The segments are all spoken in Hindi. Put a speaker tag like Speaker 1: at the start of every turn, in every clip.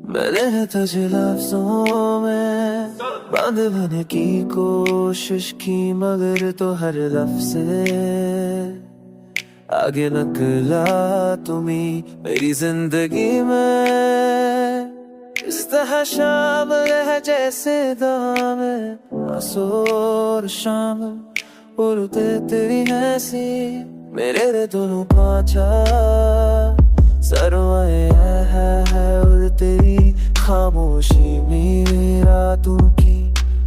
Speaker 1: मैंने तुझे लफ्जों में बांधने की कोशिश की, मगर तो हर लफ्ज से आगे निकला तुम्ही मेरी जिंदगी में। इस तरह शामिल है जैसे दाम आसोर शाम उड़ते तेरी हंसी, मेरे दोनों पांचा सरवाए है और तेरी खामोशी मेरा तू की।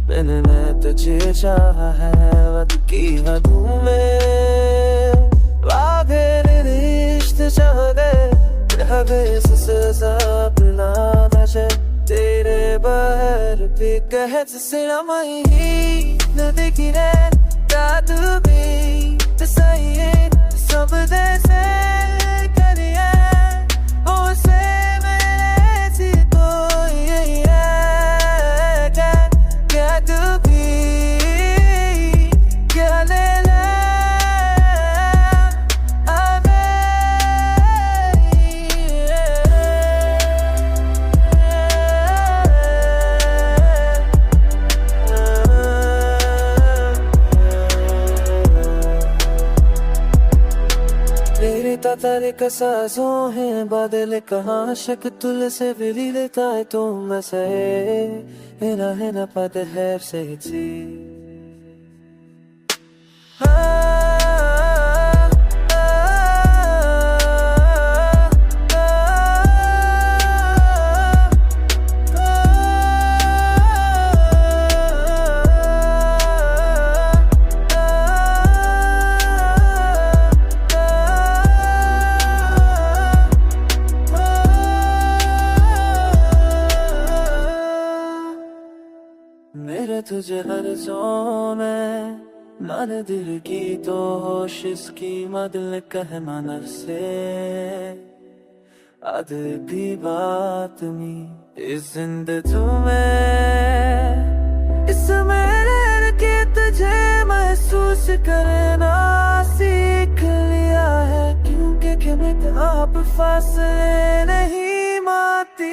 Speaker 1: मैंने तुझे चाहा है वक्त की हदों में, वादे रिश्ते चाह गए सजा पिला नशे तेरे बहर पे कह से रमाई न देखी रे रात भी तो सही है सब जैसे करिए हो से मेरे सी कोई है क्या तू भी क्या ले ले तारे का साजों है बादल कहाँ शक तुल से विली लेता है तो मैं सहे है ना पद है सही थी। मेरे तुझे हर जोन में मन दिल की तो होश इसकी मदल कहना नर से आद भी बात में इस जिंदगी में इस मेरे के तुझे महसूस करना सीख लिया है, क्योंकि आप फासले नहीं माती।